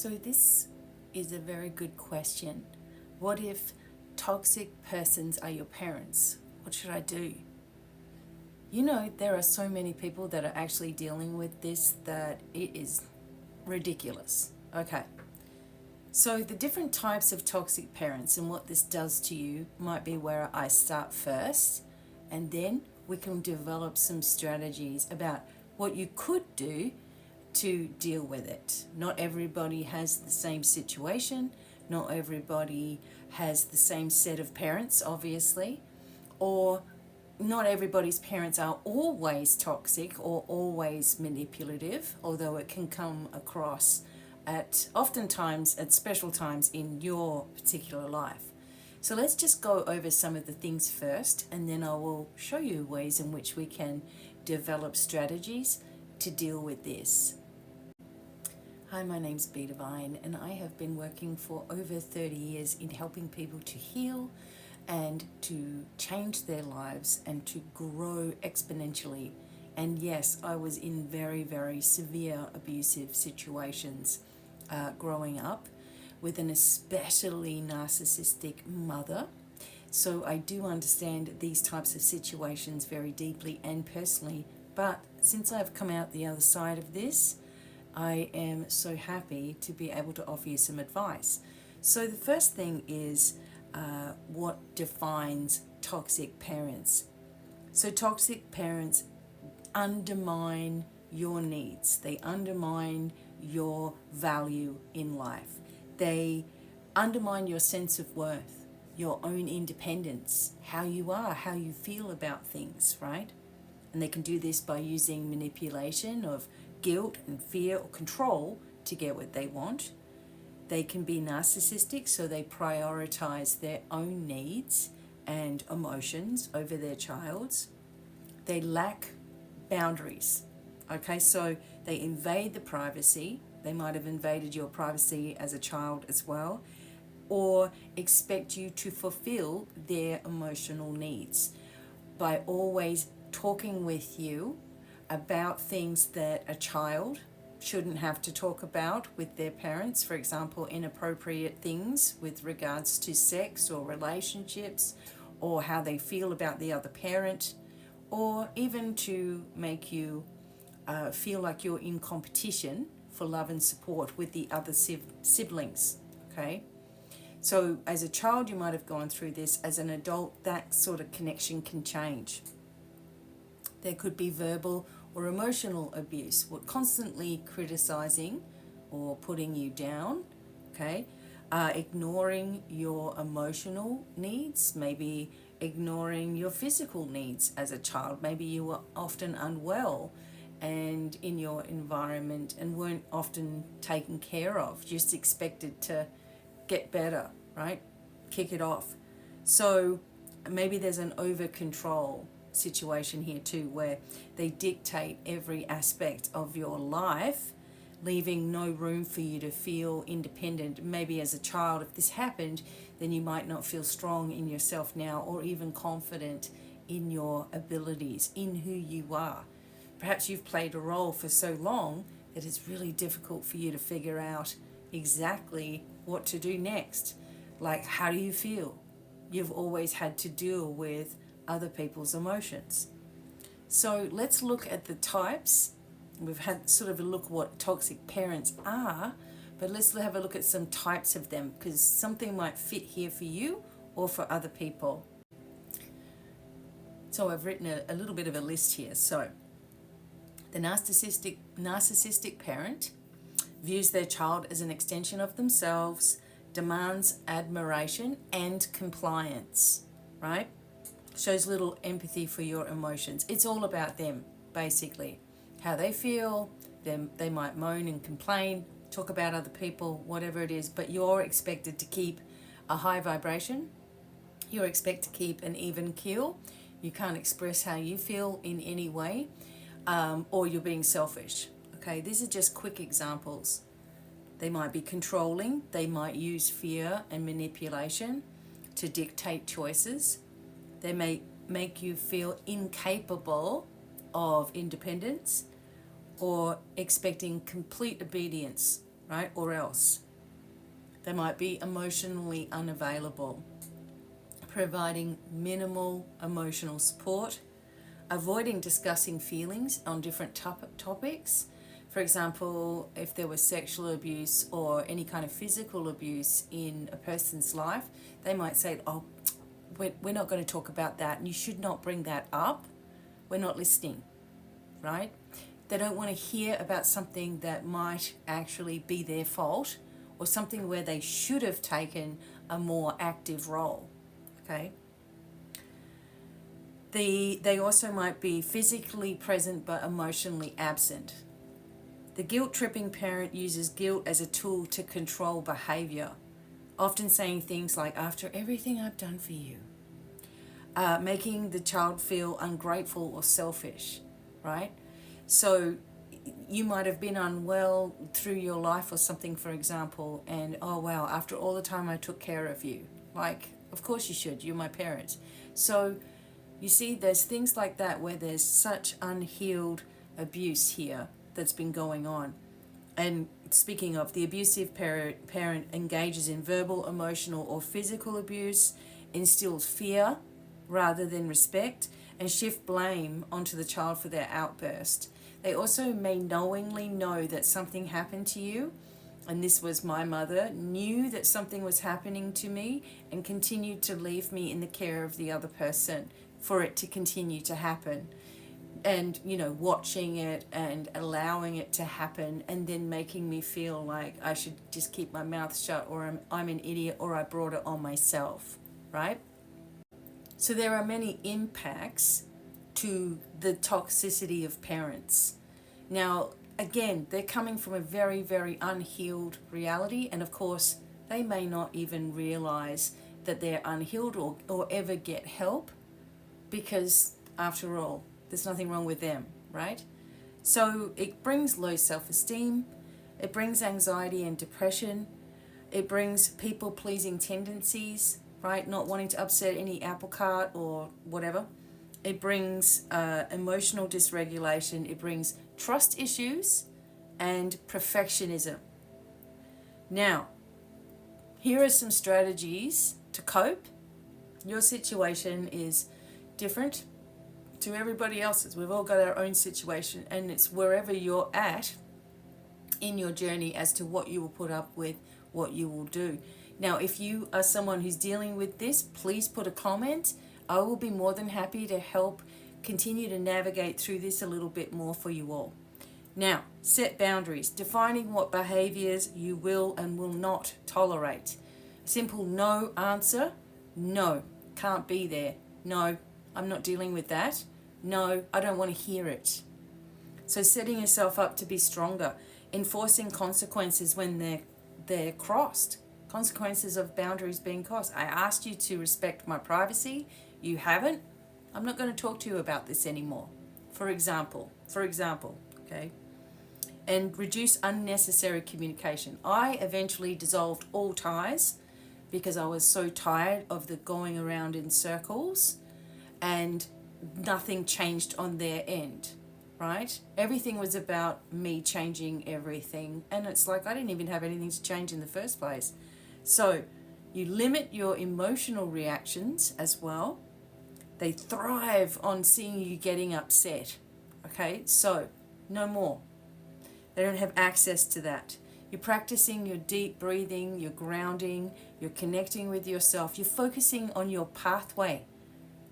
So this is a very good question. What if toxic persons are your parents? What should I do? You know, there are so many people that are actually dealing with this that it is ridiculous. Okay, so the different types of toxic parents and what this does to you might be where I start first, and then we can develop some strategies about what you could do to deal with it. Not everybody has the same situation, not everybody has the same set of parents, obviously, or not everybody's parents are always toxic or always manipulative, although it can come across at oftentimes at special times in your particular life. So let's just go over some of the things first, and then I will show you ways in which we can develop strategies to deal with this. Hi, my name's Divine, and I have been working for over 30 years in helping people to heal and to change their lives and to grow exponentially. And yes, I was in very, very severe abusive situations growing up with an especially narcissistic mother. So I do understand these types of situations very deeply and personally. But since I've come out the other side of this, I am so happy to be able to offer you some advice. So the first thing is what defines toxic parents. So toxic parents undermine your needs. They undermine your value in life. They undermine your sense of worth, your own independence, how you are, how you feel about things, right? And they can do this by using manipulation of guilt and fear or control to get what they want. They can be narcissistic, so they prioritize their own needs and emotions over their child's. They lack boundaries. Okay, so they invade the privacy. They might have invaded your privacy as a child as well, or expect you to fulfill their emotional needs by always talking with you about things that a child shouldn't have to talk about with their parents. For example, inappropriate things with regards to sex or relationships, or how they feel about the other parent, or even to make you feel like you're in competition for love and support with the other siblings. Okay, so as a child you might have gone through this. As an adult, that sort of connection can change. There could be verbal or emotional abuse, constantly criticizing or putting you down, okay? Ignoring your emotional needs, maybe ignoring your physical needs as a child. Maybe you were often unwell and in your environment and weren't often taken care of, just expected to get better, right? Kick it off. So maybe there's an over control situation here too, where they dictate every aspect of your life, leaving no room for you to feel independent. Maybe as a child, if this happened, then you might not feel strong in yourself now, or even confident in your abilities, in who you are. Perhaps you've played a role for so long that it's really difficult for you to figure out exactly what to do next. Like, how do you feel? You've always had to deal with other people's emotions. So let's look at the types. We've had sort of a look at what toxic parents are, but let's have a look at some types of them, because something might fit here for you or for other people. So I've written a little bit of a list here. So the narcissistic parent views their child as an extension of themselves, demands admiration and compliance, right? Shows little empathy for your emotions. It's all about them, basically. How they feel. They might moan and complain, talk about other people, whatever it is, but you're expected to keep a high vibration. You're expected to keep an even keel. You can't express how you feel in any way, or you're being selfish. Okay, these are just quick examples. They might be controlling. They might use fear and manipulation to dictate choices. They may make you feel incapable of independence or expecting complete obedience, right? Or else. They might be emotionally unavailable, providing minimal emotional support, avoiding discussing feelings on different topics. For example, if there was sexual abuse or any kind of physical abuse in a person's life, they might say, oh, we're not going to talk about that, and you should not bring that up. We're not listening, right? They don't want to hear about something that might actually be their fault or something where they should have taken a more active role, okay? They also might be physically present but emotionally absent. The guilt-tripping parent uses guilt as a tool to control behavior, often saying things like, after everything I've done for you, making the child feel ungrateful or selfish, right? So you might have been unwell through your life or something, for example, and oh wow, after all the time I took care of you, like, of course you should, you're my parent. So you see, there's things like that where there's such unhealed abuse here that's been going on. And speaking of, the abusive parent engages in verbal, emotional, or physical abuse, instills fear rather than respect, and shift blame onto the child for their outburst. They also may knowingly know that something happened to you, and this was my mother, knew that something was happening to me and continued to leave me in the care of the other person for it to continue to happen. And, you know, watching it and allowing it to happen and then making me feel like I should just keep my mouth shut, or I'm an idiot, or I brought it on myself, right? So there are many impacts to the toxicity of parents. Now, again, they're coming from a very, very unhealed reality, and of course, they may not even realize that they're unhealed or ever get help, because after all, there's nothing wrong with them, right? So it brings low self-esteem, it brings anxiety and depression, it brings people-pleasing tendencies, right? Not wanting to upset any apple cart or whatever. It brings emotional dysregulation, it brings trust issues and perfectionism. Now, here are some strategies to cope. Your situation is different to everybody else's. We've all got our own situation, and it's wherever you're at in your journey as to what you will put up with, what you will do. Now, if you are someone who's dealing with this, please put a comment. I will be more than happy to help continue to navigate through this a little bit more for you all. Now, set boundaries, defining what behaviors you will and will not tolerate. A simple no answer: no, can't be there. No, I'm not dealing with that. No, I don't want to hear it. So setting yourself up to be stronger, enforcing consequences when they're crossed, consequences of boundaries being crossed. I asked you to respect my privacy. You haven't. I'm not going to talk to you about this anymore. For example, okay? And reduce unnecessary communication. I eventually dissolved all ties because I was so tired of the going around in circles, and nothing changed on their end, right? Everything was about me changing everything, and it's like I didn't even have anything to change in the first place. So you limit your emotional reactions as well. They thrive on seeing you getting upset, okay? So no more. They don't have access to that. You're practicing your deep breathing, you're grounding, you're connecting with yourself, you're focusing on your pathway,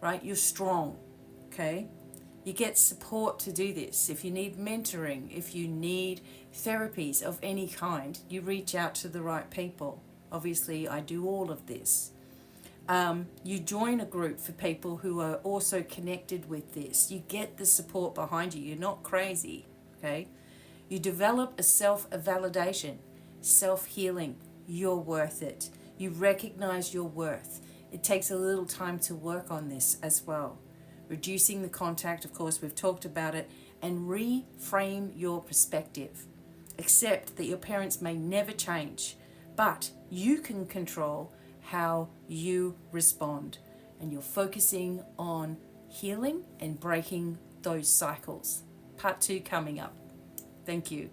right? You're strong, okay? You get support to do this. If you need mentoring, if you need therapies of any kind, you reach out to the right people. Obviously, I do all of this. You join a group for people who are also connected with this. You get the support behind you. You're not crazy, okay? You develop a self-validation, self-healing. You're worth it. You recognize your worth. It takes a little time to work on this as well. Reducing the contact, of course, we've talked about it, and reframe your perspective. Accept that your parents may never change, but you can control how you respond, and you're focusing on healing and breaking those cycles. Part 2 coming up. Thank you.